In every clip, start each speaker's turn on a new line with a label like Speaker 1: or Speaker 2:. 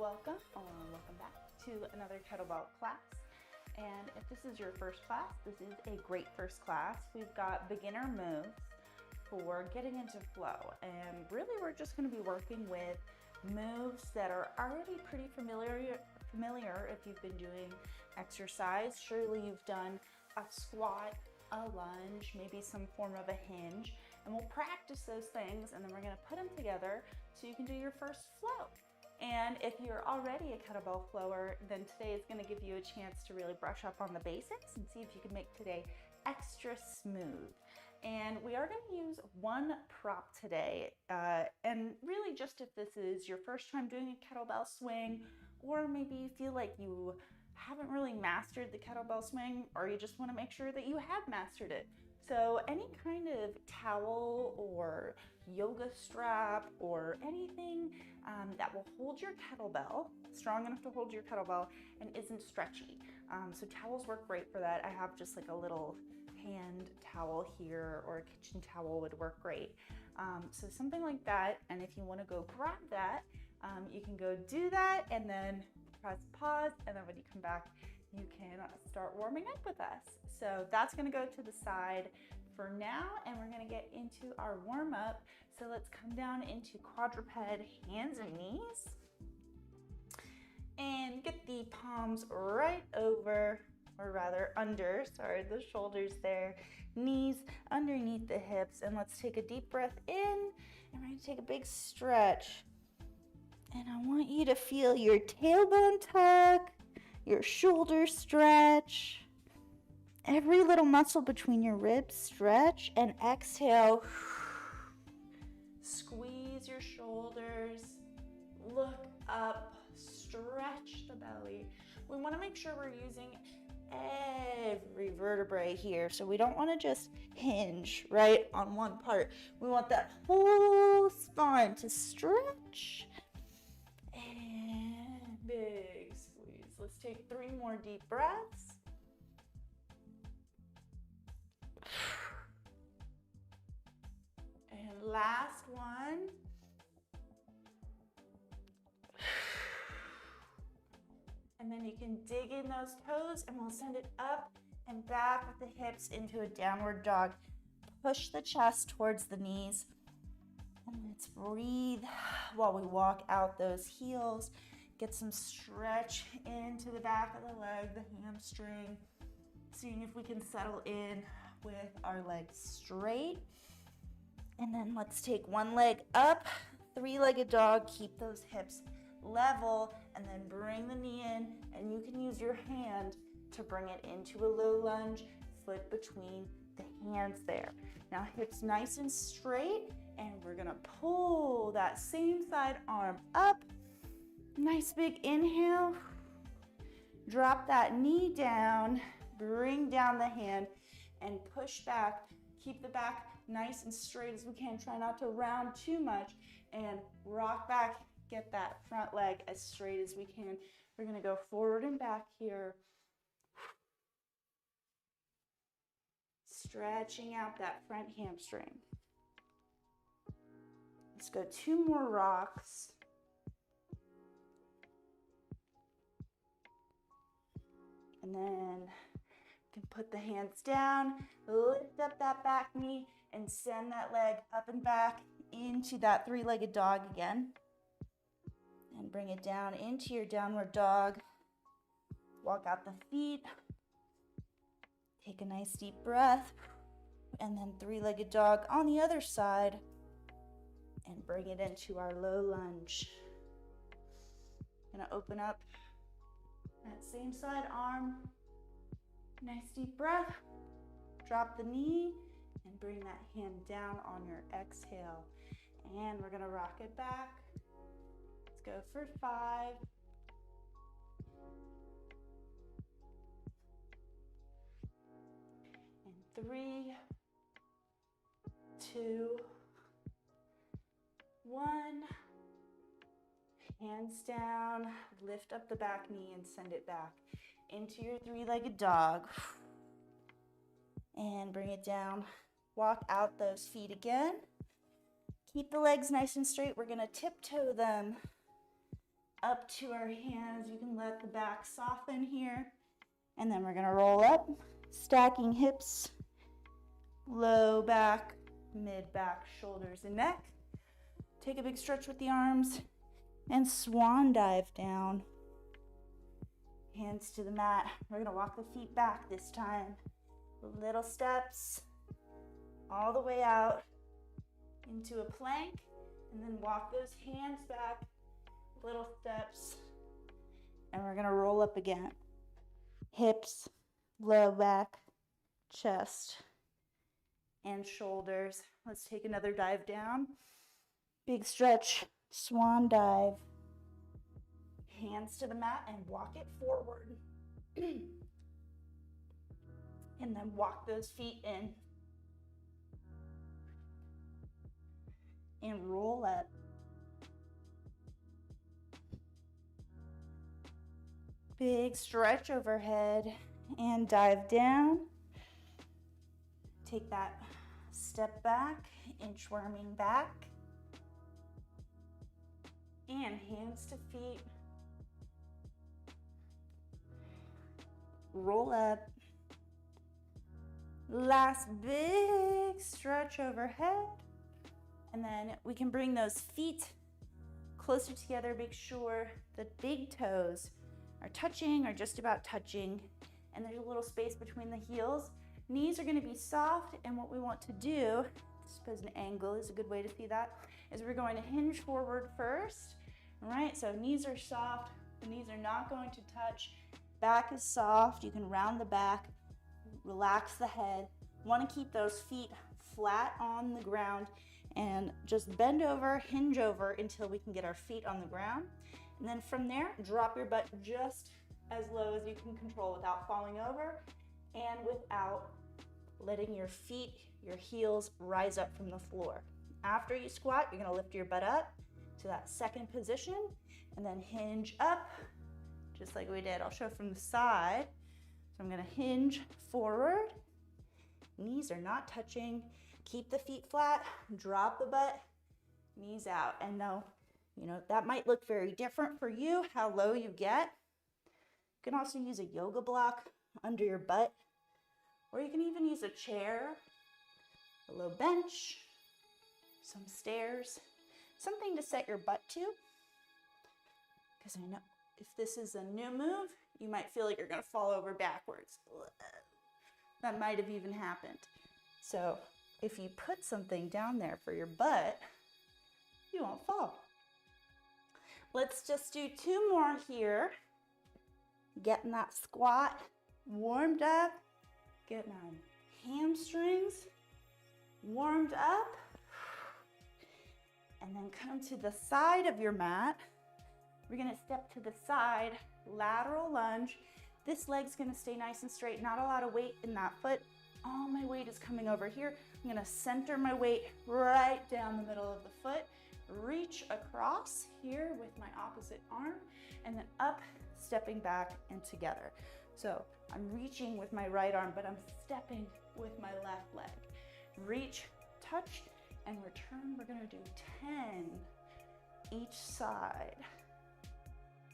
Speaker 1: Welcome back to another kettlebell class. And if this is your first class, this is a great first class. We've got beginner moves for getting into flow. And really we're just gonna be working with moves that are already pretty familiar if you've been doing exercise. Surely you've done a squat, a lunge, maybe some form of a hinge, and we'll practice those things and then we're gonna put them together so you can do your first flow. And if you're already a kettlebell flower, then today is gonna give you a chance to really brush up on the basics and see if you can make today extra smooth. And we are gonna use one prop today. And really just if this is your first time doing a kettlebell swing, or maybe you feel like you haven't really mastered the kettlebell swing, or you just wanna make sure that you have mastered it. So any kind of towel or yoga strap or anything that will hold your kettlebell, strong enough to hold your kettlebell and isn't stretchy. So towels work great for that. I have just like a little hand towel here, or a kitchen towel would work great. So something like that, and if you want to go grab that, you can go do that and then press pause, and then when you come back, you can start warming up with us. So that's gonna go to the side for now, and we're gonna get into our warm up. So let's come down into quadruped hands and knees. And get the palms right over, or rather under, sorry, the shoulders there, knees underneath the hips. And let's take a deep breath in, and we're gonna take a big stretch. And I want you to feel your tailbone tuck, your shoulders stretch, every little muscle between your ribs stretch, and exhale. Squeeze your shoulders, look up, stretch the belly. We want to make sure we're using every vertebrae here. So we don't want to just hinge right on one part. We want that whole spine to stretch. And big squeeze. Let's take 3 more deep breaths. And last one. And then you can dig in those toes, and we'll send it up and back with the hips into a downward dog. Push the chest towards the knees. And let's breathe while we walk out those heels. Get some stretch into the back of the leg, the hamstring. Seeing if we can settle in with our legs straight. And then let's take one leg up, 3-legged dog. Keep those hips level, and then bring the knee in, and you can use your hand to bring it into a low lunge, foot between the hands there. Now hips nice and straight, and we're gonna pull that same side arm up. Nice big inhale. Drop that knee down, bring down the hand, and push back. Keep the back nice and straight as we can. Try not to round too much, and rock back. Get that front leg as straight as we can. We're gonna go forward and back here. Stretching out that front hamstring. Let's go 2 more rocks. And then you can put the hands down, lift up that back knee, and send that leg up and back into that 3-legged dog again. And bring it down into your downward dog. Walk out the feet. Take a nice deep breath. And then 3-legged dog on the other side. And bring it into our low lunge. Gonna open up that same side arm. Nice deep breath. Drop the knee and bring that hand down on your exhale. And we're gonna rock it back. Go for 5. And 3, 2, 1. Hands down, lift up the back knee and send it back into your 3-legged dog. And bring it down. Walk out those feet again. Keep the legs nice and straight. We're gonna tiptoe them up to our hands. You can let the back soften here. And then we're gonna roll up, stacking hips, low back, mid back, shoulders and neck. Take a big stretch with the arms and swan dive down. Hands to the mat. We're gonna walk the feet back this time. Little steps all the way out into a plank, and then walk those hands back, little steps, and we're gonna roll up again. Hips, low back, chest, and shoulders. Let's take another dive down. Big stretch, swan dive. Hands to the mat and walk it forward. And then walk those feet in. And roll up. Big stretch overhead and dive down. Take that step back, inchworming back. And hands to feet. Roll up. Last big stretch overhead. And then we can bring those feet closer together. Make sure the big toes are touching or just about touching. And there's a little space between the heels. Knees are gonna be soft. And what we want to do, I suppose an angle is a good way to see that, is we're going to hinge forward first. All right, so knees are soft. The knees are not going to touch. Back is soft. You can round the back, relax the head. Want to keep those feet flat on the ground and just bend over, hinge over until we can get our feet on the ground. And then from there, drop your butt just as low as you can control without falling over and without letting your feet, your heels rise up from the floor. After you squat, you're gonna lift your butt up to that second position and then hinge up just like we did. I'll show from the side. So I'm gonna hinge forward. Knees are not touching. Keep the feet flat, drop the butt, knees out. And now, that might look very different for you, how low you get. You can also use a yoga block under your butt, or you can even use a chair, a low bench, some stairs, something to set your butt to. Because I know if this is a new move, you might feel like you're gonna fall over backwards. That might have even happened. So if you put something down there for your butt, you won't fall. Let's just do 2 more here. Getting that squat warmed up, getting our hamstrings warmed up, and then come to the side of your mat. We're gonna step to the side, lateral lunge. This leg's gonna stay nice and straight, not a lot of weight in that foot. All my weight is coming over here. I'm gonna center my weight right down the middle of the foot, reach across here with my opposite arm, and then up, stepping back and together. So I'm reaching with my right arm, but I'm stepping with my left leg. Reach, touch, and return. We're gonna do 10 each side.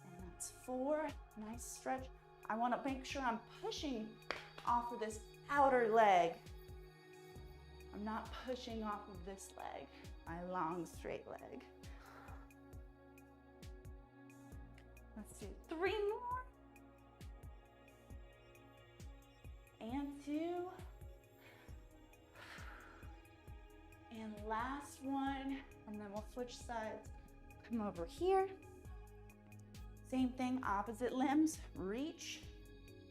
Speaker 1: And that's 4, nice stretch. I wanna make sure I'm pushing off of this outer leg. I'm not pushing off of this leg, my long straight leg. Let's do 3 more. And 2. And last one, and then we'll switch sides. Come over here. Same thing, opposite limbs, reach.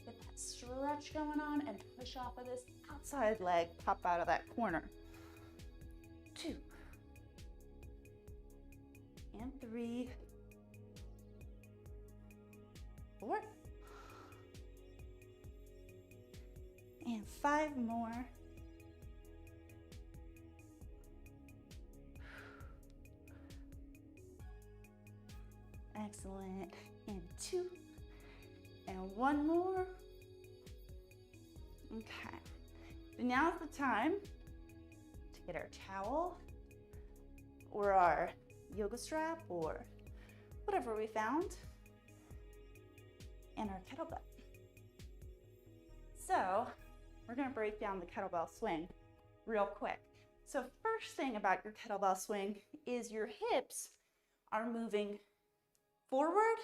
Speaker 1: Get that stretch going on and push off of this outside leg, pop out of that corner. 2. And 3. 4. And 5 more. Excellent. And 2. And 1 more. Okay. So now's the time to get our towel or our yoga strap or whatever we found, and our kettlebell. So we're gonna break down the kettlebell swing real quick. So first thing about your kettlebell swing is your hips are moving forward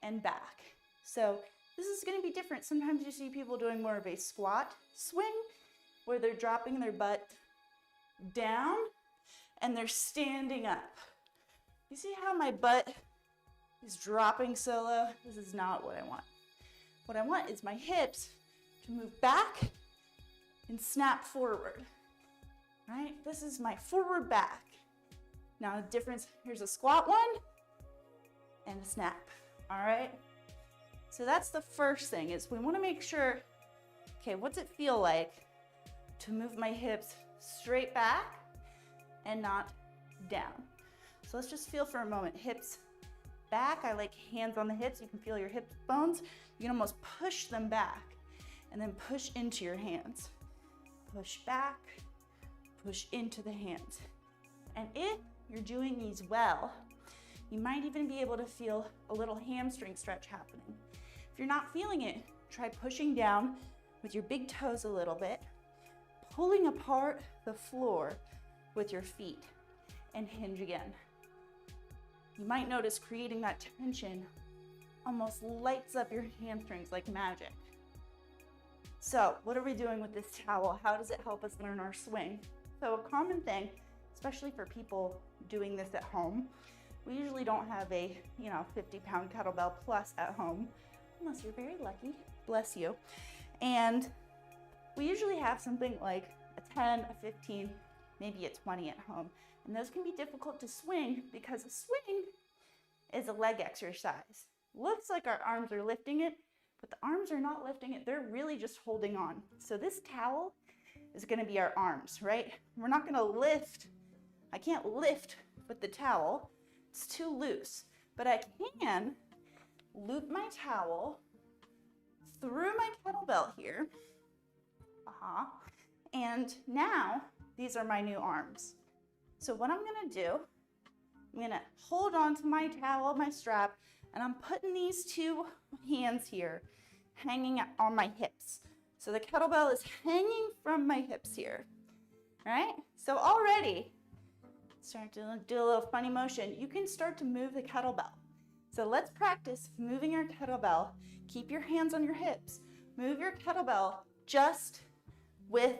Speaker 1: and back. So this is gonna be different. Sometimes you see people doing more of a squat swing where they're dropping their butt down and they're standing up. You see how my butt is dropping so low? This is not what I want. What I want is my hips to move back and snap forward, right? This is my forward back. Now the difference, here's a squat one and a snap, all right? So that's the first thing, is we wanna make sure, okay, what's it feel like to move my hips straight back and not down? So let's just feel for a moment. Hips back, I like hands on the hips. You can feel your hip bones. You can almost push them back and then push into your hands. Push back, push into the hands. And if you're doing these well, you might even be able to feel a little hamstring stretch happening. If you're not feeling it, try pushing down with your big toes a little bit, pulling apart the floor with your feet, and hinge again. You might notice creating that tension almost lights up your hamstrings like magic. So what are we doing with this towel? How does it help us learn our swing? So a common thing, especially for people doing this at home, we usually don't have a 50-pound kettlebell plus at home, unless you're very lucky, bless you. And we usually have something like a 10, a 15, maybe a 20 at home. And those can be difficult to swing because a swing is a leg exercise. Looks like our arms are lifting it, but the arms are not lifting it. They're really just holding on. So this towel is gonna be our arms, right? We're not gonna lift. I can't lift with the towel. It's too loose, but I can loop my towel through my kettlebell here. And now these are my new arms. So what I'm gonna do, I'm gonna hold on to my towel, my strap, and I'm putting these two hands here hanging on my hips. So the kettlebell is hanging from my hips here, right? So already, start to do a little funny motion. You can start to move the kettlebell. So let's practice moving your kettlebell. Keep your hands on your hips. Move your kettlebell just with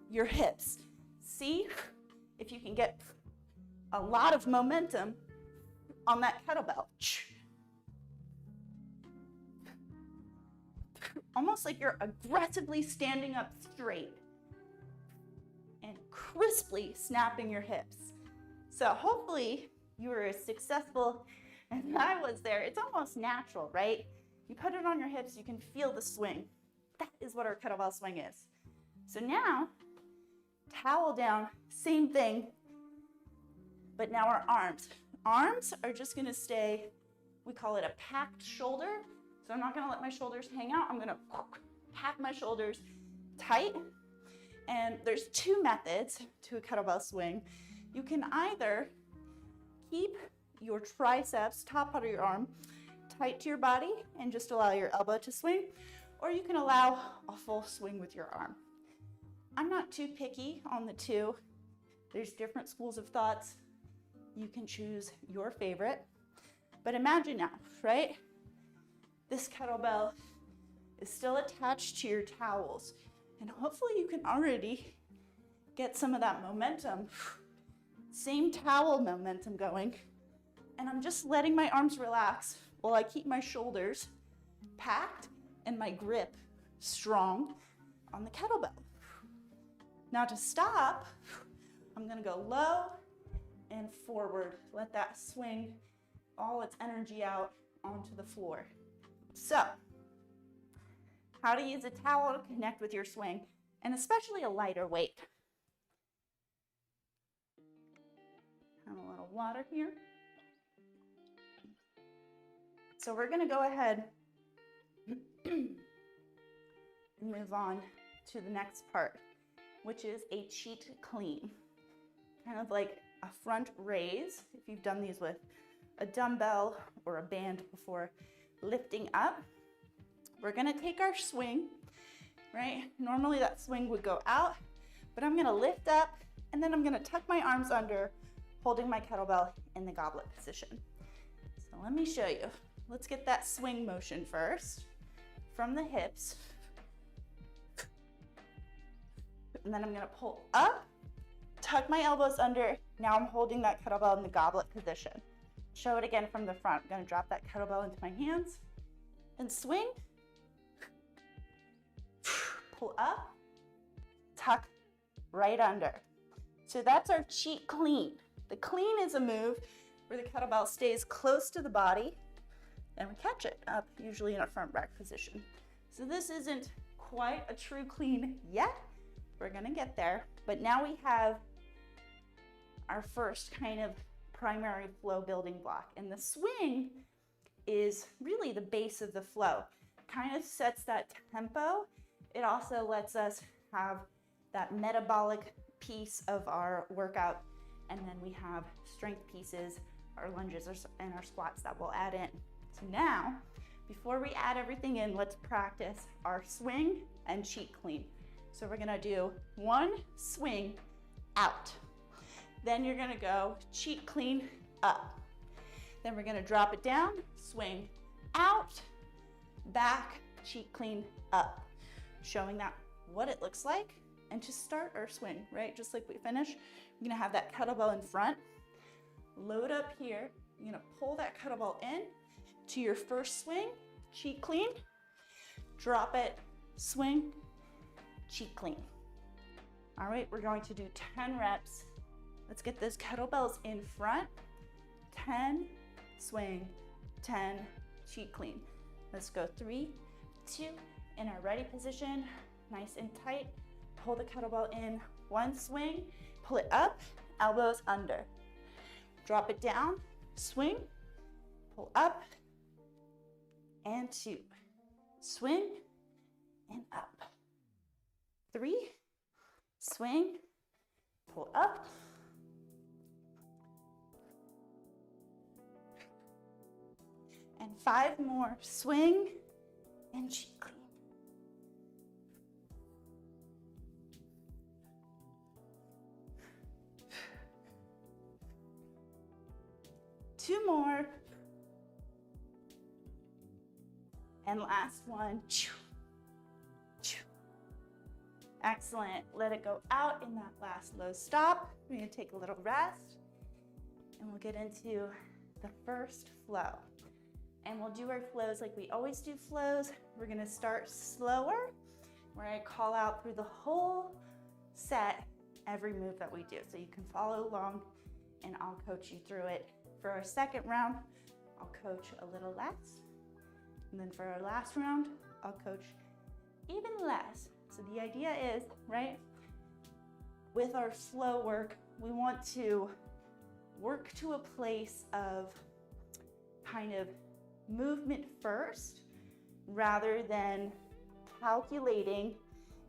Speaker 1: your hips. See if you can get a lot of momentum on that kettlebell. Almost like you're aggressively standing up straight and crisply snapping your hips. So hopefully you were as successful as I was there. It's almost natural, right? You put it on your hips, you can feel the swing. That is what our kettlebell swing is. So now, towel down, same thing, but now our arms. Arms are just gonna stay, we call it a packed shoulder. So I'm not gonna let my shoulders hang out. I'm gonna pack my shoulders tight. And there's two methods to a kettlebell swing. You can either keep your triceps, top part of your arm, tight to your body and just allow your elbow to swing, or you can allow a full swing with your arm. I'm not too picky on the two. There's different schools of thoughts. You can choose your favorite. But imagine now, right? This kettlebell is still attached to your towels, and hopefully you can already get some of that momentum, same towel momentum going. And I'm just letting my arms relax while I keep my shoulders packed and my grip strong on the kettlebell. Now to stop, I'm gonna go low and forward. Let that swing all its energy out onto the floor. So, how to use a towel to connect with your swing, and especially a lighter weight. Have a little water here. So we're gonna go ahead and move on to the next part, which is a cheat clean. Kind of like a front raise, if you've done these with a dumbbell or a band before lifting up. We're gonna take our swing, right? Normally that swing would go out, but I'm gonna lift up and then I'm gonna tuck my arms under, holding my kettlebell in the goblet position. So let me show you. Let's get that swing motion first from the hips. And then I'm gonna pull up, tuck my elbows under. Now I'm holding that kettlebell in the goblet position. Show it again from the front. I'm gonna drop that kettlebell into my hands and swing. Pull up, tuck right under. So that's our cheat clean. The clean is a move where the kettlebell stays close to the body and we catch it up, usually in a front rack position. So this isn't quite a true clean yet. We're gonna get there, but now we have our first kind of primary flow building block. And the swing is really the base of the flow. Kind of sets that tempo. It also lets us have that metabolic piece of our workout. And then we have strength pieces, our lunges and our squats that we'll add in. So now, before we add everything in, let's practice our swing and cheat clean. So we're gonna do one swing out. Then you're gonna go cheat clean up. Then we're gonna drop it down, swing out, back, cheat clean up. Showing that what it looks like. And to start our swing, right? Just like we finished, you're gonna have that kettlebell in front. Load up here. You're gonna pull that kettlebell in to your first swing, cheat clean. Drop it, swing, cheat clean. All right, we're going to do 10 reps. Let's get those kettlebells in front. 10, swing, 10, cheat clean. Let's go 3, 2, in our ready position, nice and tight. Pull the kettlebell in, one swing, pull it up, elbows under. Drop it down, swing, pull up, and 2. Swing, and up. 3, swing, pull up. And 5 more, swing, and cheat clean. Two more. And last one. Excellent. Let it go out in that last low stop. We're going to take a little rest and we'll get into the first flow. And we'll do our flows like we always do flows. We're going to start slower, where I call out through the whole set every move that we do. So you can follow along and I'll coach you through it. For our second round, I'll coach a little less. And then for our last round, I'll coach even less. So the idea is, right, with our flow work, we want to work to a place of kind of movement first, rather than calculating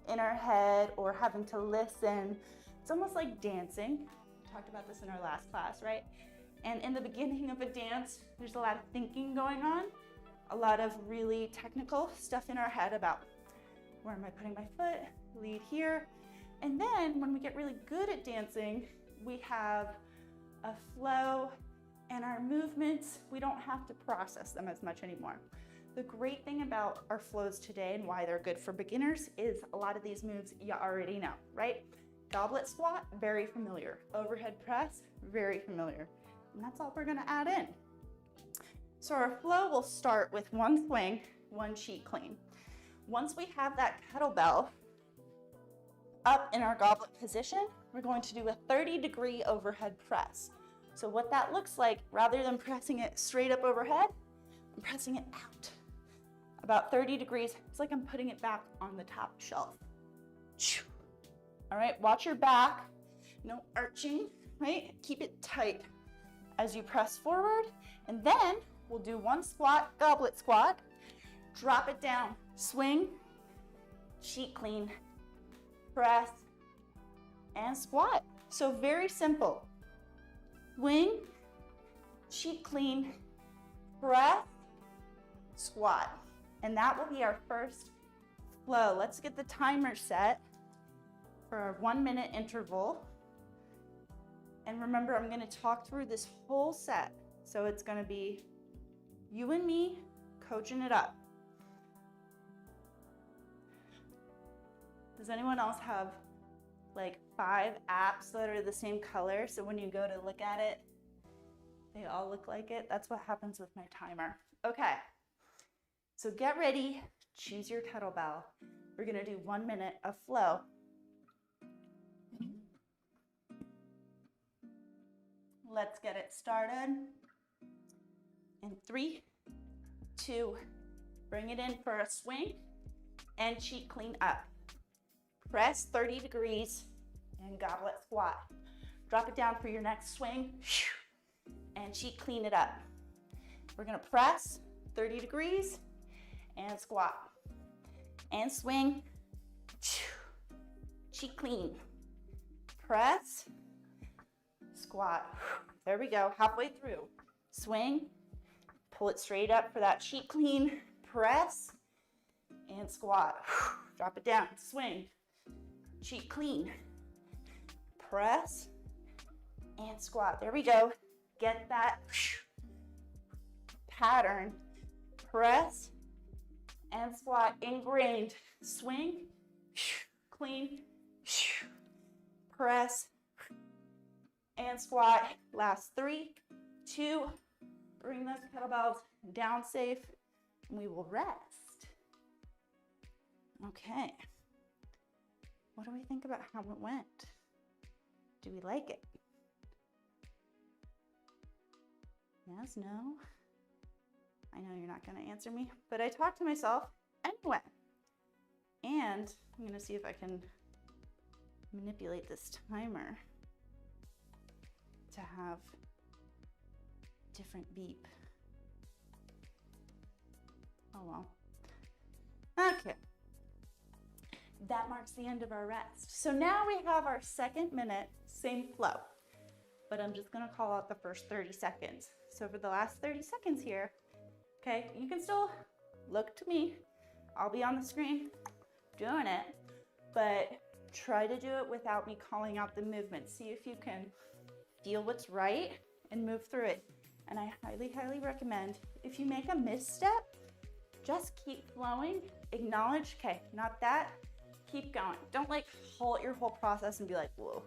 Speaker 1: in our head or having to listen. It's almost like dancing. We talked about this in our last class, right? And in the beginning of a dance, there's a lot of thinking going on, a lot of really technical stuff in our head about where am I putting my foot, lead here. And then when we get really good at dancing, we have a flow and our movements, we don't have to process them as much anymore. The great thing about our flows today and why they're good for beginners is a lot of these moves you already know, right? Goblet squat, very familiar. Overhead press, very familiar. And that's all we're gonna add in. So our flow will start with one swing, one cheat clean. Once we have that kettlebell up in our goblet position, we're going to do a 30-degree overhead press. So what that looks like, rather than pressing it straight up overhead, I'm pressing it out. About 30 degrees, it's like I'm putting it back on the top shelf. All right, watch your back, no arching, right? Keep it tight as you press forward. And then we'll do one squat, goblet squat, drop it down, swing, cheat clean, press, and squat. So very simple. Swing, cheek clean, press, squat. And that will be our first flow. Let's get the timer set for our 1 minute interval. And remember, I'm gonna talk through this whole set. So it's gonna be you and me coaching it up. Does anyone else have like 5 apps that are the same color? So when you go to look at it, they all look like it? That's what happens with my timer. Okay, so get ready, choose your kettlebell. We're gonna do 1 minute of flow. Let's get it started. In 3, 2, bring it in for a swing and cheek clean up. Press 30 degrees and goblet squat. Drop it down for your next swing and cheek clean it up. We're gonna press 30 degrees and squat and swing, cheek clean, press, squat. There we go, halfway through. Swing, pull it straight up for that cheek clean, press, and squat. Drop it down, swing, cheek clean, press, and squat. There we go. Get that pattern, press, and squat ingrained. Swing, clean, press, and squat. Last 3, 2, bring those kettlebells down safe, and we will rest. Okay. What do we think about how it went? Do we like it? Yes, no? I know you're not gonna answer me, but I talked to myself anyway. And I'm gonna see if I can manipulate this timer to have different beep. Oh well. Okay. That marks the end of our rest. So now we have our 2nd minute, same flow, but I'm just gonna call out the first 30 seconds. So for the last 30 seconds here, okay, you can still look to me. I'll be on the screen doing it, but try to do it without me calling out the movement. See if you can feel what's right and move through it. And I highly, highly recommend if you make a misstep, just keep flowing, acknowledge, okay, not that, keep going. Don't like halt your whole process and be like, whoa,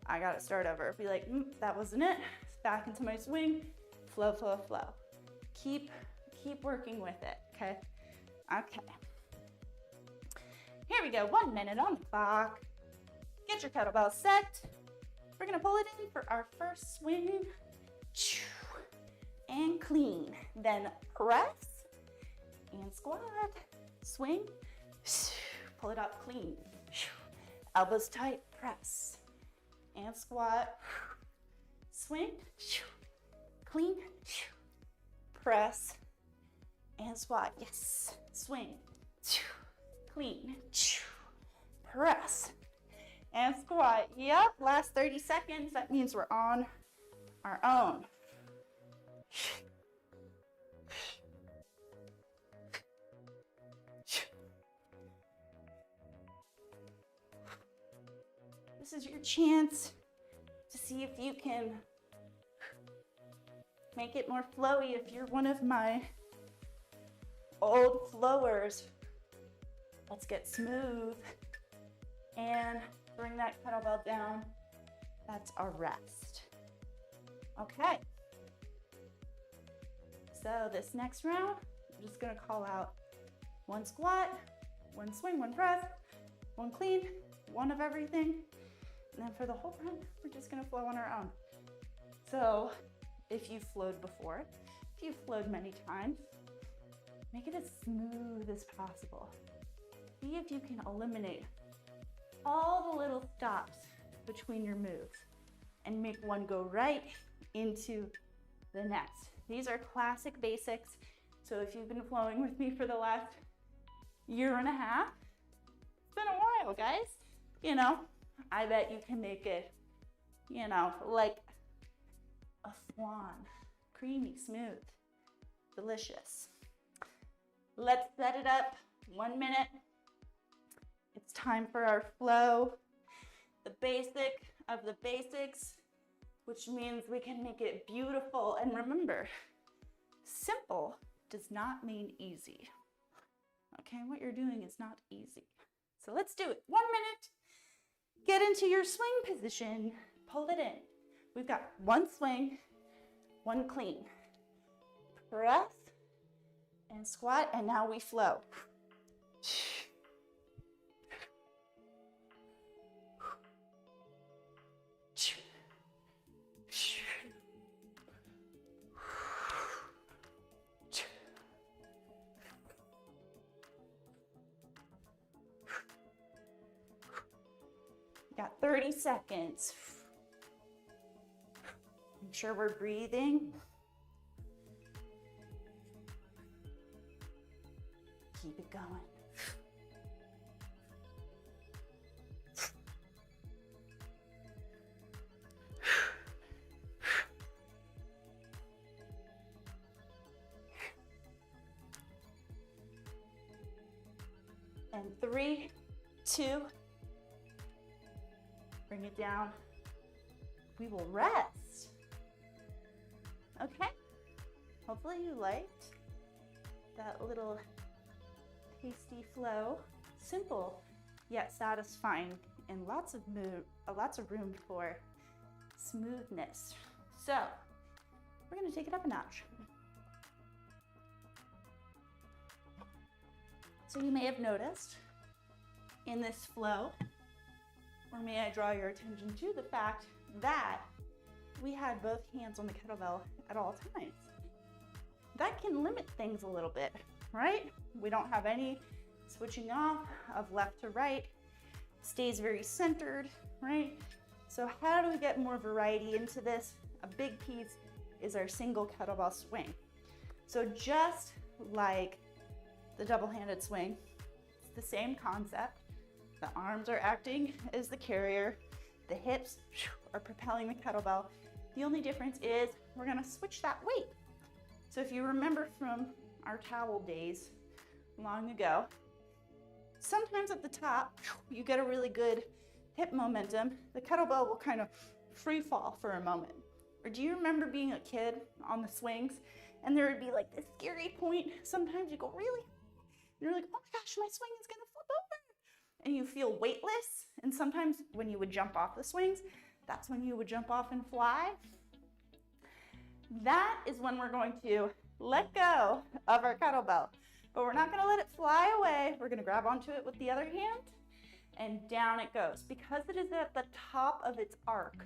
Speaker 1: I gotta start over. Be like, that wasn't it. Back into my swing, flow, flow, flow. Keep working with it, okay? Okay. Here we go, 1 minute on the clock. Get your kettlebell set. We're gonna pull it in for our first swing. And clean. Then press and squat. Swing. Pull it up, clean. Elbows tight, press. And squat. Swing. Clean. Press. And squat. Yes. Swing. Clean. Press. And squat. Yep, last 30 seconds. That means we're on our own. This is your chance to see if you can make it more flowy. If you're one of my old flowers, let's get smooth and bring that kettlebell down. That's our rest. Okay. So this next round, I'm just gonna call out 1 squat, 1 swing, 1 press, 1 clean, 1 of everything. And then for the whole run, we're just gonna flow on our own. So if you've flowed before, if you've flowed many times, make it as smooth as possible. See if you can eliminate all the little stops between your moves and make one go right into the next. These are classic basics. So if you've been flowing with me for the last 1.5 years, it's been a while, guys. You know, I bet you can make it, you know, like a swan. creamy, smooth, delicious. Let's set it up 1 minute. It's time for our flow, the basic of the basics, which means we can make it beautiful. And remember, simple does not mean easy. Okay, what you're doing is not easy. So let's do it. 1 minute. Get into your swing position. Pull it in. We've got one swing, one clean. Press and squat, and now we flow. Got 30 seconds. Make sure we're breathing. Keep it going. And 3, 2, bring it down. We will rest. Okay? Hopefully you liked that little tasty flow. Simple yet satisfying, and lots of room for smoothness. So we're gonna take it up a notch. So you may have noticed in this flow, or may I draw your attention to the fact that we had both hands on the kettlebell at all times. That can limit things a little bit, right? We don't have any switching off of left to right. Stays very centered, right? So how do we get more variety into this? A big piece is our single kettlebell swing. So just like the double-handed swing, it's the same concept. The arms are acting as the carrier. The hips are propelling the kettlebell. The only difference is we're gonna switch that weight. So if you remember from our towel days long ago, sometimes at the top, you get a really good hip momentum. The kettlebell will kind of free fall for a moment. Or do you remember being a kid on the swings and there would be like this scary point? Sometimes you go really, and you're like, oh my gosh, my swing is gonna flip over. And you feel weightless. And sometimes when you would jump off the swings, that's when you would jump off and fly. That is when we're going to let go of our kettlebell. But we're not gonna let it fly away. We're gonna grab onto it with the other hand and down it goes. Because it is at the top of its arc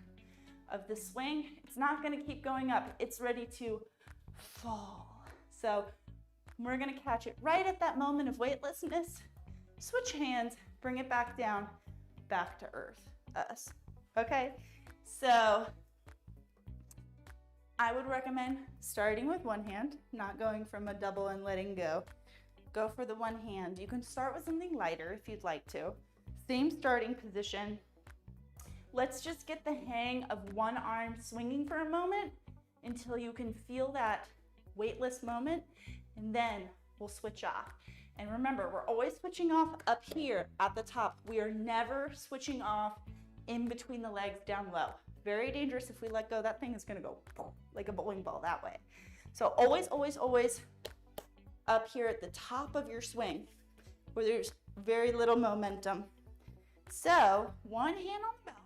Speaker 1: of the swing, it's not gonna keep going up. It's ready to fall. So we're gonna catch it right at that moment of weightlessness, switch hands, bring it back down, back to earth, us, okay? So I would recommend starting with one hand, not going from a double and letting go. Go for the one hand. You can start with something lighter if you'd like to. Same starting position. Let's just get the hang of one arm swinging for a moment until you can feel that weightless moment, and then we'll switch off. And remember, we're always switching off up here at the top. We are never switching off in between the legs down low. Very dangerous. If we let go, that thing is gonna go like a bowling ball that way. So always, always, always up here at the top of your swing where there's very little momentum. So one hand on the bell.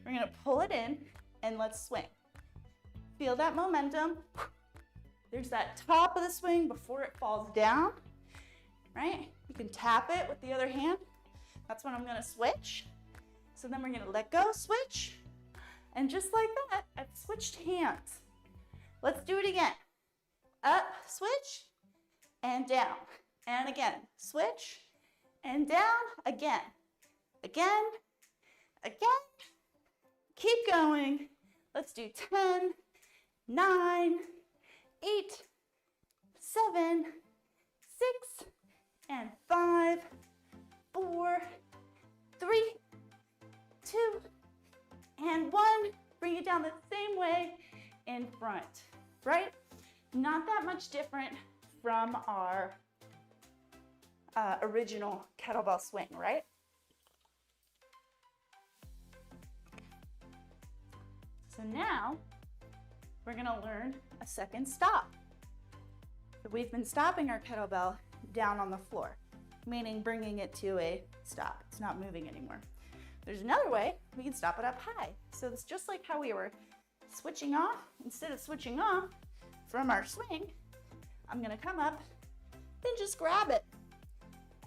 Speaker 1: We're gonna pull it in and let's swing. Feel that momentum. There's that top of the swing before it falls down, right? You can tap it with the other hand. That's when I'm gonna switch. So then we're gonna let go, switch. And just like that, I've switched hands. Let's do it again. Up, switch, and down. And again, switch, and down, again. Again, again. Keep going. Let's do 10, 9, 8, 7, 6, and 5, 4, 3, 2, and 1. Bring it down the same way in front. right? Not that much different from our original kettlebell swing, right? So now we're gonna learn a second stop. So we've been stopping our kettlebell down on the floor, meaning bringing it to a stop. It's not moving anymore. There's another way we can stop it up high. So it's just like how we were switching off. Instead of switching off from our swing, I'm gonna come up, then just grab it.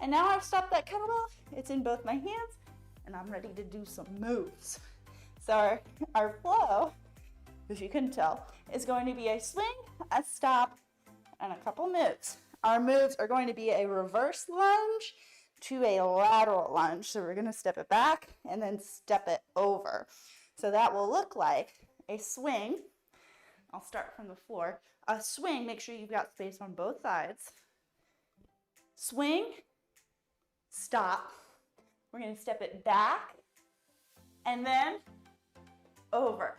Speaker 1: And now I've stopped that kettlebell, it's in both my hands, and I'm ready to do some moves. So our flow, if you couldn't tell, is going to be a swing, a stop, and a couple moves. Our moves are going to be a reverse lunge to a lateral lunge. So we're gonna step it back and then step it over. So that will look like a swing. I'll start from the floor. A swing, make sure you've got space on both sides. Swing, stop. We're gonna step it back and then over,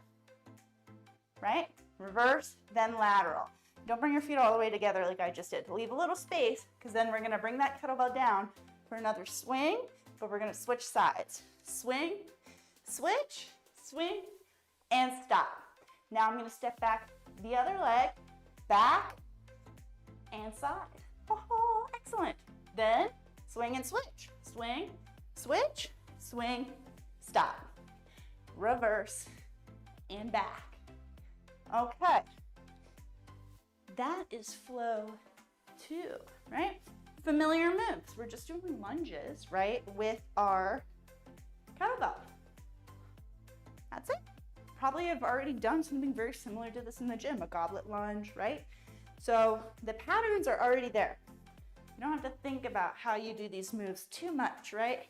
Speaker 1: right? Reverse, then lateral. Don't bring your feet all the way together like I just did. Leave a little space, because then we're gonna bring that kettlebell down for another swing, but we're gonna switch sides. Swing, switch, swing, and stop. Now I'm gonna step back the other leg, back, and side. Oh, excellent. Then swing and switch. Swing, switch, swing, stop. Reverse, and back. Okay. That is flow 2, right? Familiar moves. We're just doing lunges, right, with our kettlebell. That's it. Probably have already done something very similar to this in the gym, a goblet lunge, right? So the patterns are already there. You don't have to think about how you do these moves too much, right?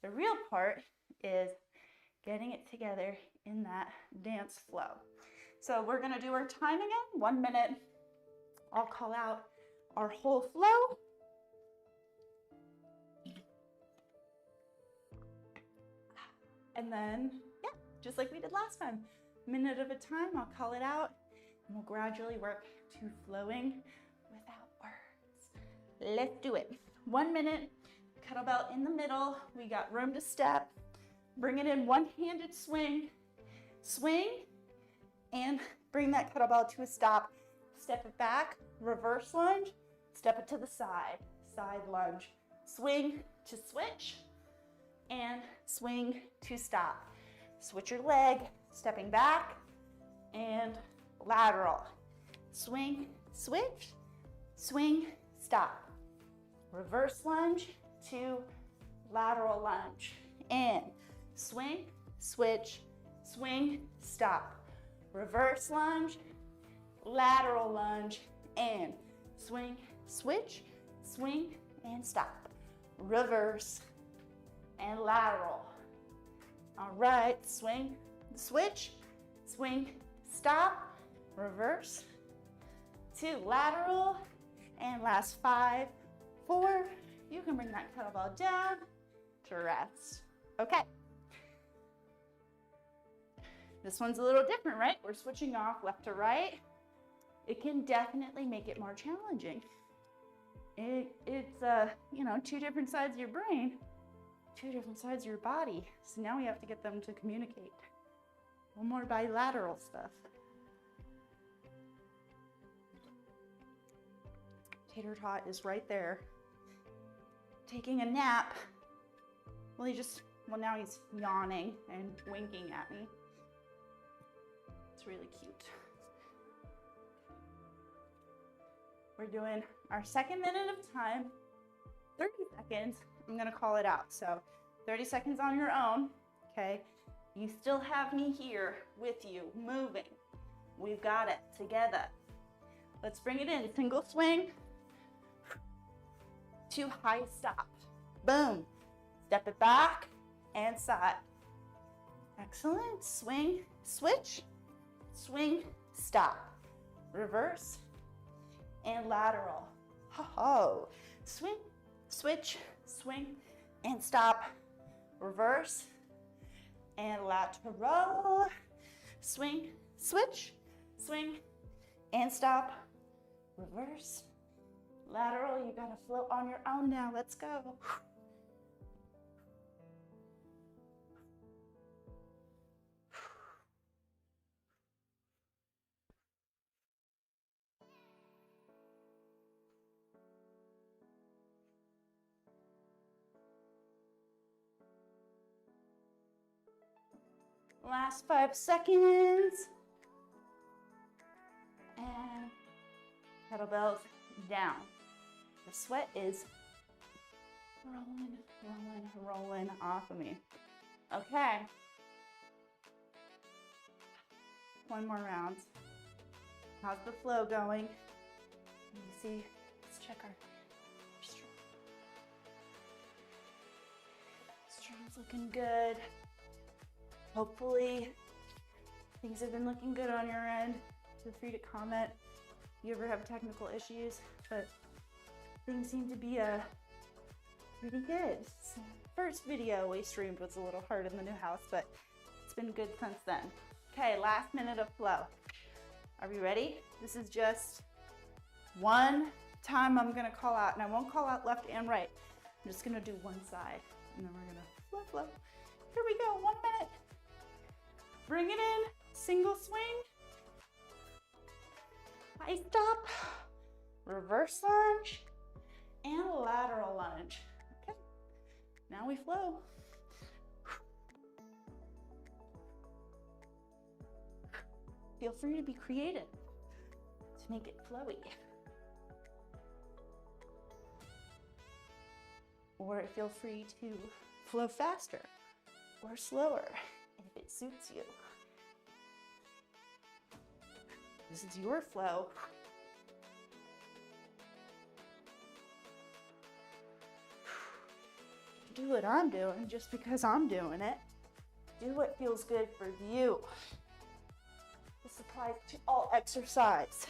Speaker 1: The real part is getting it together in that dance flow. So we're gonna do our time again, 1 minute. I'll call out our whole flow. And then, yeah, just like we did last time, minute at a time, I'll call it out, and we'll gradually work to flowing without words. Let's do it. 1 minute, kettlebell in the middle. We got room to step. Bring it in, one-handed swing. Swing, and bring that kettlebell to a stop. Step it back, reverse lunge, step it to the side, side lunge. Swing to switch, and swing to stop. Switch your leg, stepping back, and lateral. Swing, switch, swing, stop. Reverse lunge to lateral lunge. And swing, switch, swing, stop. Reverse lunge, lateral lunge, and swing, switch, swing, and stop. Reverse and lateral. All right, swing, switch, swing, stop, reverse to lateral, and last 5, 4, you can bring that kettlebell down to rest. Okay. This one's a little different, right? We're switching off left to right. It can definitely make it more challenging. It's you know, 2 different sides of your brain, 2 different sides of your body. So now we have to get them to communicate. A little more bilateral stuff. Tater Tot is right there, taking a nap. Well, now he's yawning and winking at me. It's really cute. We're doing our second minute of time, 30 seconds. I'm gonna call it out. So 30 seconds on your own, okay? You still have me here with you, moving. We've got it together. Let's bring it in. Single swing to high stop. Boom. Step it back and side. Excellent. Swing, switch, swing, stop. Reverse and lateral. Ho-ho. Swing, switch, swing, and stop. Reverse and lateral. Swing, switch, swing, and stop, reverse, lateral. You gotta float on your own now. Let's go. Last 5 seconds. And kettlebells down. The sweat is rolling, rolling, rolling off of me. Okay. 1 more round. How's the flow going? Let me see. Let's check our string's looking good. Hopefully things have been looking good on your end. Feel free to comment if you ever have technical issues, but things seem to be pretty good. So, first video we streamed was a little hard in the new house, but it's been good since then. Okay, last minute of flow. Are we ready? This is just one time I'm gonna call out, and I won't call out left and right. I'm just gonna do one side, and then we're gonna flow, flow. Here we go, 1 minute. Bring it in, single swing, high stop, reverse lunge, and lateral lunge. Okay, now we flow. Feel free to be creative to make it flowy. Or feel free to flow faster or slower if it suits you. This is your flow. Do what I'm doing just because I'm doing it. Do what feels good for you. This applies to all exercise.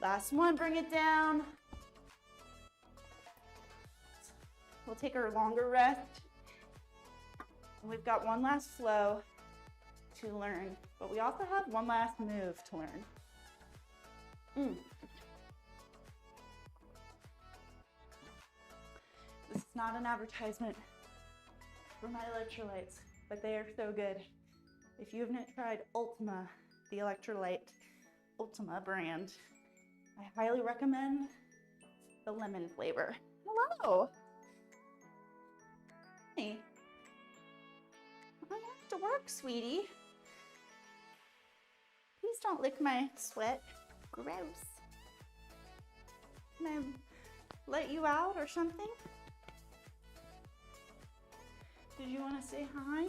Speaker 1: Last one, bring it down. We'll take our longer rest. We've got one last flow to learn, but we also have one last move to learn. This is not an advertisement for my electrolytes, but they are so good. If you haven't tried Ultima, the electrolyte Ultima brand, I highly recommend the lemon flavor. Hello. Hey. I have to work, sweetie. Please don't lick my sweat. Gross. Can I let you out or something? Did you want to say hi?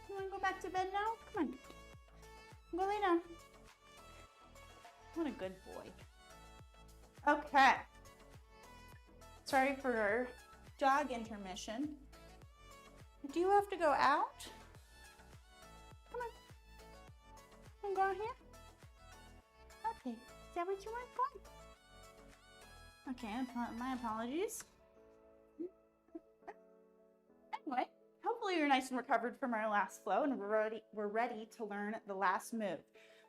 Speaker 1: You want to go back to bed now? Come on. Go lay down. What a good boy. Okay. Sorry for our dog intermission. Do you have to go out? Come on. Wanna go out here? Okay. Is that what you want? Go on. Okay, my apologies. Anyway, hopefully you're nice and recovered from our last flow, and we're ready to learn the last move.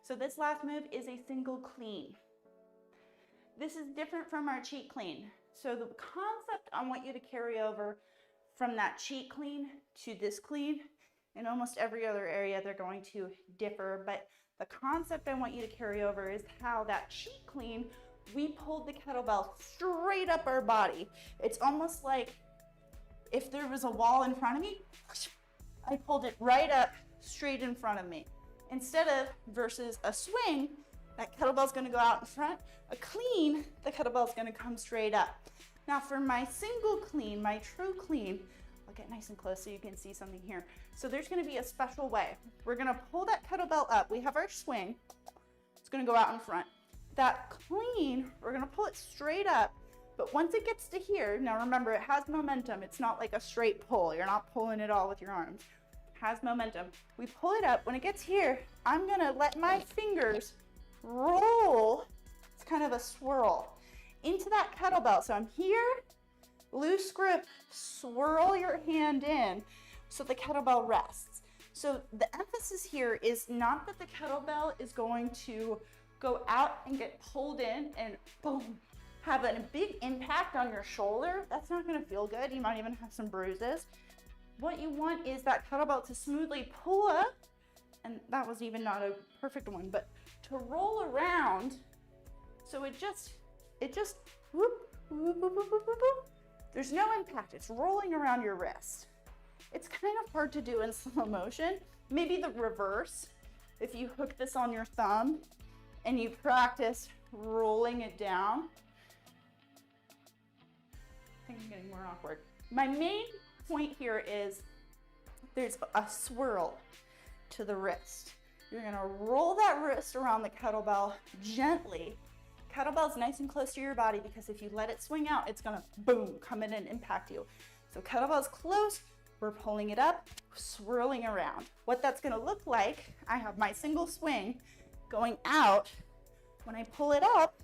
Speaker 1: So this last move is a single clean. This is different from our cheat clean. So the concept I want you to carry over from that cheat clean to this clean, in almost every other area they're going to differ, but the concept I want you to carry over is how that cheat clean, we pulled the kettlebell straight up our body. It's almost like if there was a wall in front of me, I pulled it right up straight in front of me. Instead of versus a swing, that kettlebell's gonna go out in front. A clean, the kettlebell's gonna come straight up. Now for my single clean, my true clean, I'll get nice and close so you can see something here. So there's gonna be a special way. We're gonna pull that kettlebell up. We have our swing. It's gonna go out in front. That clean, we're gonna pull it straight up. But once it gets to here, now remember it has momentum. It's not like a straight pull. You're not pulling it all with your arms. It has momentum. We pull it up. When it gets here, I'm gonna let my fingers roll. It's kind of a swirl into that kettlebell. So I'm here, loose grip, swirl your hand in so the kettlebell rests. So the emphasis here is not that the kettlebell is going to go out and get pulled in and boom, have a big impact on your shoulder. That's not gonna feel good. You might even have some bruises. What you want is that kettlebell to smoothly pull up, and that was even not a perfect one, but to roll around. So it just whoop, whoop, whoop, whoop, whoop, whoop. There's no impact, it's rolling around your wrist. It's kind of hard to do in slow motion. Maybe the reverse, if you hook this on your thumb and you practice rolling it down. I think I'm getting more awkward. My main point here is there's a swirl to the wrist. You're gonna roll that wrist around the kettlebell gently. Kettlebell's nice and close to your body because if you let it swing out, it's gonna boom, come in and impact you. So kettlebell's close, we're pulling it up, swirling around. What that's gonna look like, I have my single swing going out. When I pull it up,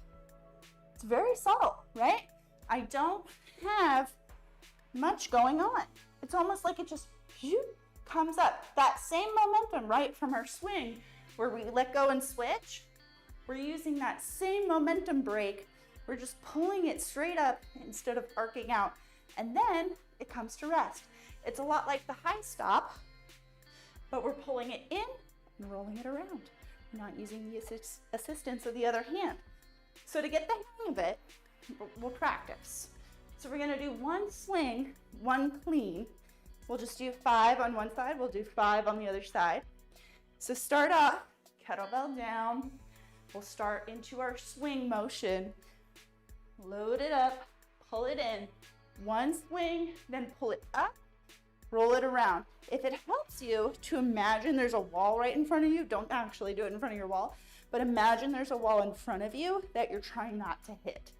Speaker 1: it's very subtle, right? I don't have much going on. It's almost like it just comes up. That same momentum, right, from our swing where we let go and switch, we're using that same momentum break. We're just pulling it straight up instead of arcing out. And then it comes to rest. It's a lot like the high stop, but we're pulling it in and rolling it around. We're not using the assistance of the other hand. So to get the hang of it, we'll practice. So we're gonna do one swing, one clean. We'll just do 5 on one side, we'll do 5 on the other side. So start off, kettlebell down. We'll start into our swing motion. Load it up, pull it in. One swing, then pull it up, roll it around. If it helps you to imagine there's a wall right in front of you, don't actually do it in front of your wall, but imagine there's a wall in front of you that you're trying not to hit.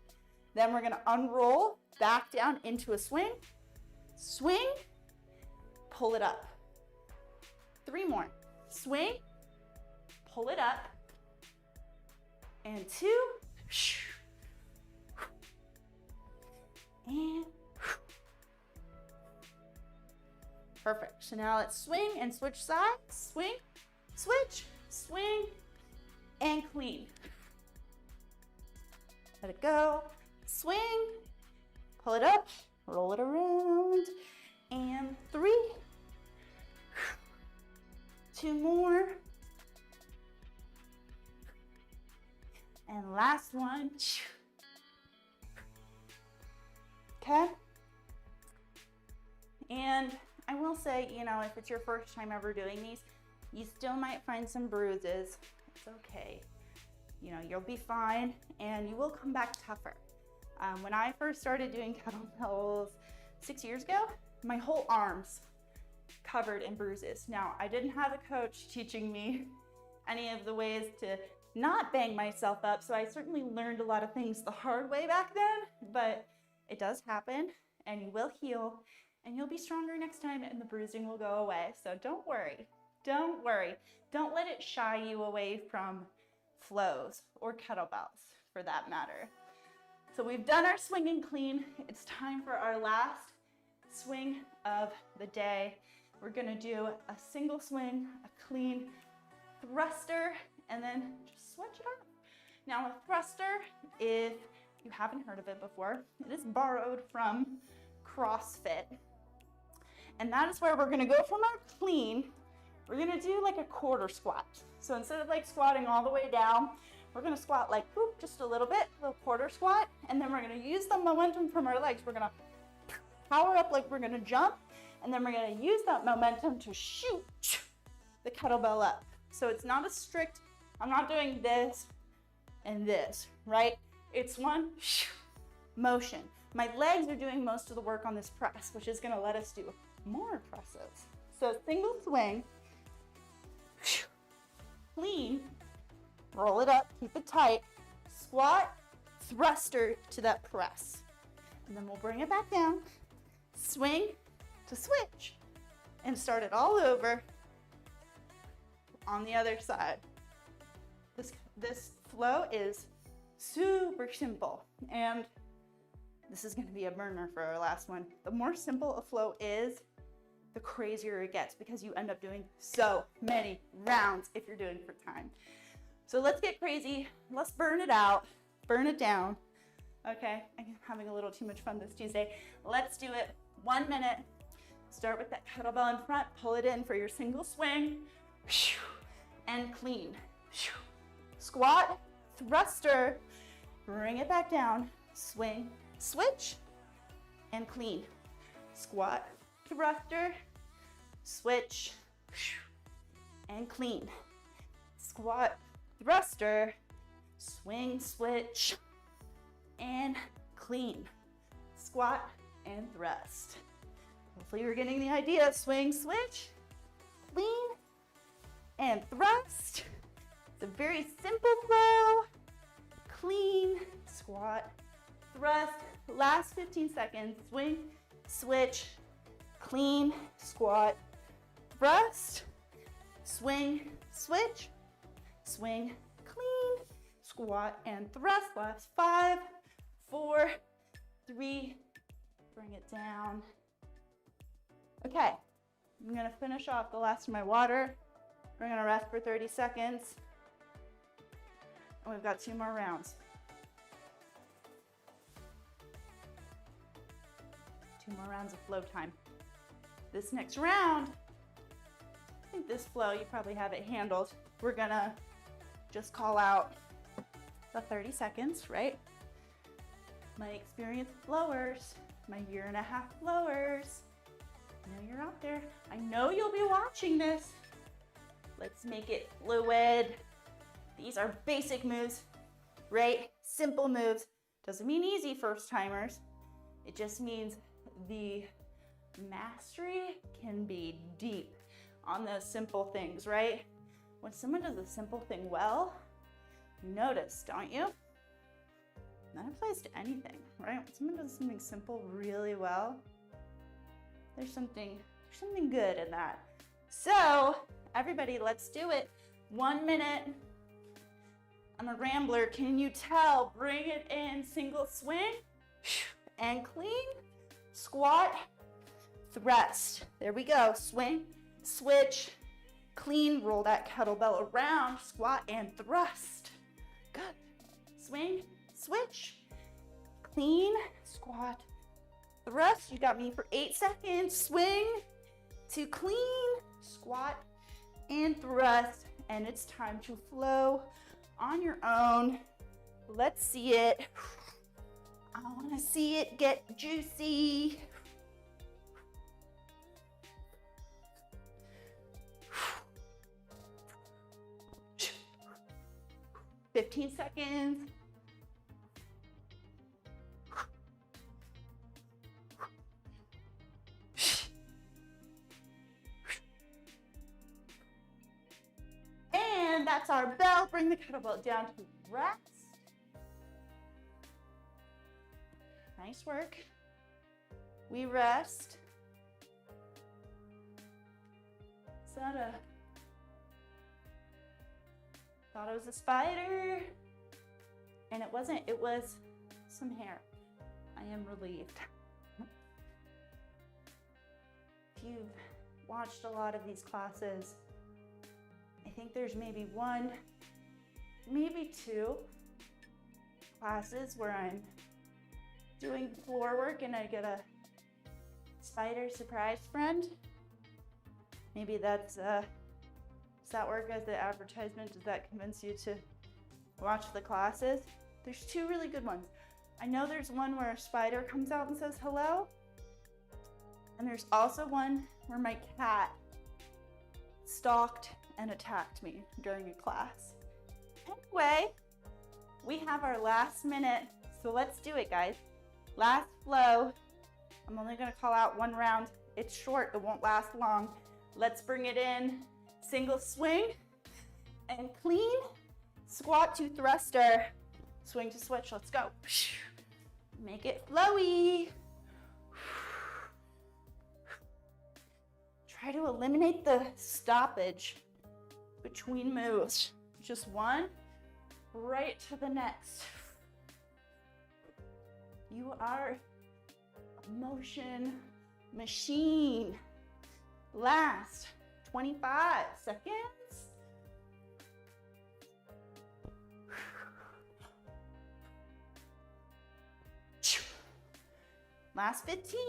Speaker 1: Then we're gonna unroll, back down into a swing, swing, pull it up. 3 more, swing, pull it up, and 2, and perfect. So now let's swing and switch sides. Swing, switch, swing, and clean. Let it go. Swing, pull it up, roll it around, and 3. 2 more. And last one. Okay? And I will say, you know, if it's your first time ever doing these, you still might find some bruises. It's okay. You know, you'll be fine and you will come back tougher. When I first started doing kettlebells 6 years ago, my whole arms covered in bruises. Now, I didn't have a coach teaching me any of the ways to not bang myself up, so I certainly learned a lot of things the hard way back then, but it does happen and you will heal and you'll be stronger next time and the bruising will go away. So don't worry, don't worry. Don't let it shy you away from flows or kettlebells for that matter. So we've done our swing and clean. It's time for our last swing of the day. We're gonna do a single swing, a clean thruster, and then just switch it up. Now a thruster, if you haven't heard of it before, it is borrowed from CrossFit. And that is where we're gonna go from our clean, we're gonna do like a quarter squat. So instead of like squatting all the way down, we're gonna squat like whoop, just a little bit, a little quarter squat, and then we're gonna use the momentum from our legs. We're gonna power up like we're gonna jump, and then we're gonna use that momentum to shoot the kettlebell up. So it's not a strict, I'm not doing this and this, right? It's one motion. My legs are doing most of the work on this press, which is gonna let us do more presses. So single swing, clean, roll it up, keep it tight, squat, thruster to that press. And then we'll bring it back down, swing to switch, and start it all over on the other side. This flow is super simple, and This is gonna be a burner for our last one. The more simple a flow is, the crazier it gets because you end up doing so many rounds if you're doing for time. So let's get crazy. Let's burn it out, burn it down. Okay, I'm having a little too much fun this Tuesday. Let's do it. 1 minute. Start with that kettlebell in front, pull it in for your single swing, and clean. Squat, thruster, bring it back down, swing, switch, and clean. Squat, thruster, switch, and clean. Squat, thruster, swing, switch, and clean. Squat and thrust. Hopefully you're getting the idea. Swing, switch, clean, and thrust. It's a very simple flow. Clean, squat, thrust. Last 15 seconds. Swing, switch, clean, squat, thrust, swing, switch, swing, clean, squat, and thrust. Last 5, 4, 3, bring it down. Okay, I'm gonna finish off the last of my water. We're gonna rest for 30 seconds. And we've got 2 more rounds. 2 more rounds of flow time. This next round, I think this flow, you probably have it handled. We're gonna just call out the 30 seconds, right? My experienced flowers, my 1.5 year flowers. I know you're out there. I know you'll be watching this. Let's make it fluid. These are basic moves, right? Simple moves. Doesn't mean easy, first timers. It just means the mastery can be deep on those simple things, right? When someone does a simple thing well, you notice, don't you? That applies to anything, right? When someone does something simple really well, there's something good in that. So everybody, let's do it. 1 minute. I'm a rambler, can you tell? Bring it in, single swing, and clean, squat, thrust. There we go, swing, switch, clean, roll that kettlebell around, squat and thrust. Good. Swing, switch, clean, squat, thrust. You got me for 8 seconds. Swing to clean, squat and thrust. And it's time to flow on your own. Let's see it. I want to see it get juicy. "15 seconds. And that's our bell. Bring the kettlebell down to rest. Nice work. We rest. Is that a... Thought it was a spider. And it wasn't. It was some hair. I am relieved. If you've watched a lot of these classes, I think there's maybe 1, maybe 2 classes where I'm doing floor work and I get a spider surprise friend. Maybe that's, does that work as the advertisement? Does that convince you to watch the classes? There's 2 really good ones. I know there's one where a spider comes out and says hello. And there's also one where my cat stalked and attacked me during a class. Anyway, we have our last minute, so let's do it, guys. Last flow. I'm only gonna call out 1 round. It's short, it won't last long. Let's bring it in. Single swing and clean. Squat to thruster. Swing to switch, let's go. Make it flowy. Try to eliminate the stoppage between moves. Just one, right to the next. You are a motion machine. Last 25 seconds. Last 15.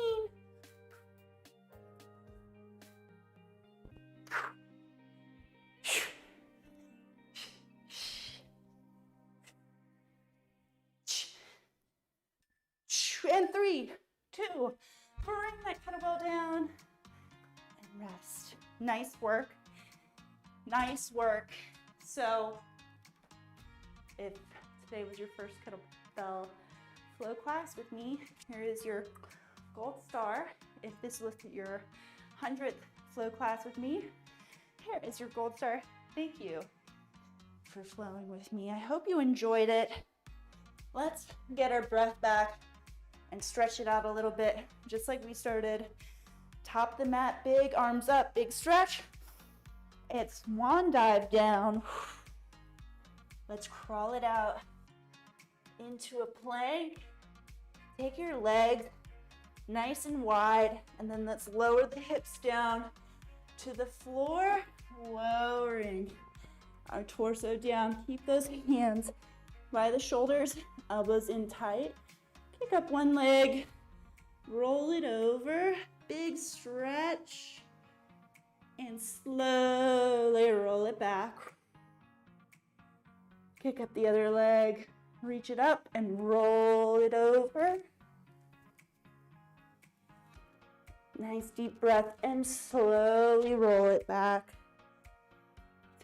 Speaker 1: And 3, 2, bring that kettlebell down and rest. Nice work. Nice work. So if today was your first kettlebell flow class with me, here is your gold star. If this was your 100th flow class with me, here is your gold star. Thank you for flowing with me. I hope you enjoyed it. Let's get our breath back and stretch it out a little bit, just like we started. Top the mat, big arms up, big stretch. It's swan dive down. Let's crawl it out into a plank. Take your legs nice and wide, and then let's lower the hips down to the floor, lowering our torso down. Keep those hands by the shoulders, elbows in tight. Pick up one leg, roll it over, big stretch, and slowly roll it back. Kick up the other leg, reach it up and roll it over. Nice deep breath and slowly roll it back.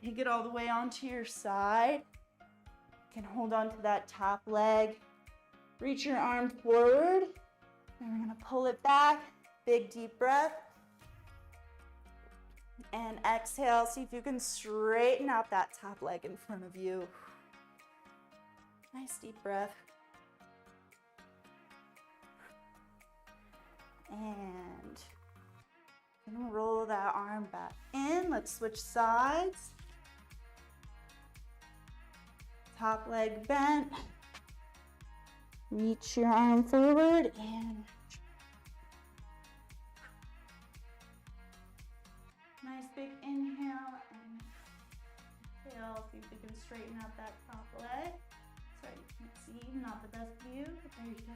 Speaker 1: Take it all the way onto your side. You can hold on to that top leg. Reach your arm forward, and we're gonna pull it back. Big deep breath. And exhale, see if you can straighten out that top leg in front of you. Nice deep breath. And I'm gonna roll that arm back in. Let's switch sides. Top leg bent. Reach your arm forward and nice big inhale and exhale. See if we can straighten out that top leg. Sorry, you can't see, not the best view, but there you go.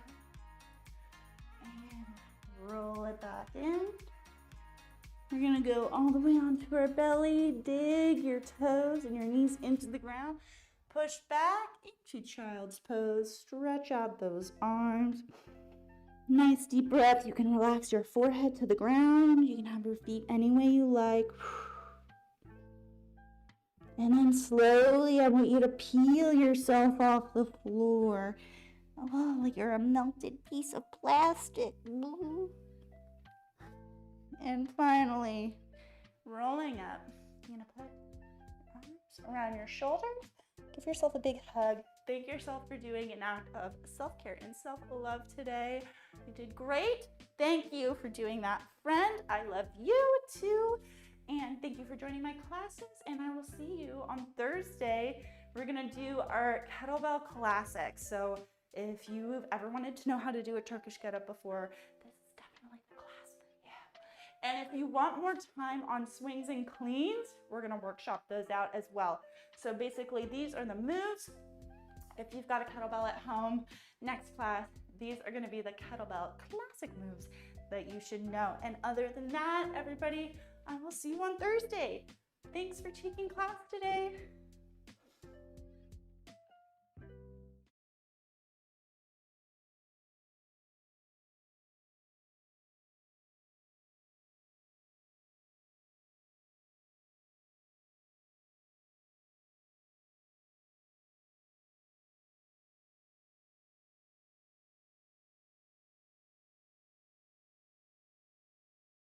Speaker 1: And roll it back in. We're gonna go all the way onto our belly. Dig your toes and your knees into the ground. Push back into child's pose. Stretch out those arms. Nice deep breath. You can relax your forehead to the ground. You can have your feet any way you like. And then slowly, I want you to peel yourself off the floor. Oh, like you're a melted piece of plastic. And finally, rolling up. You're gonna put your arms around your shoulders. Give yourself a big hug. Thank yourself for doing an act of self-care and self-love today. You did great. Thank you for doing that, friend. I love you too. And thank you for joining my classes. And I will see you on Thursday. We're gonna do our kettlebell classics. So if you've ever wanted to know how to do a Turkish get-up before, this is definitely the class for you. And if you want more time on swings and cleans, we're gonna workshop those out as well. So basically, these are the moves. If you've got a kettlebell at home, next class, these are gonna be the kettlebell classic moves that you should know. And other than that, everybody, I will see you on Thursday. Thanks for taking class today.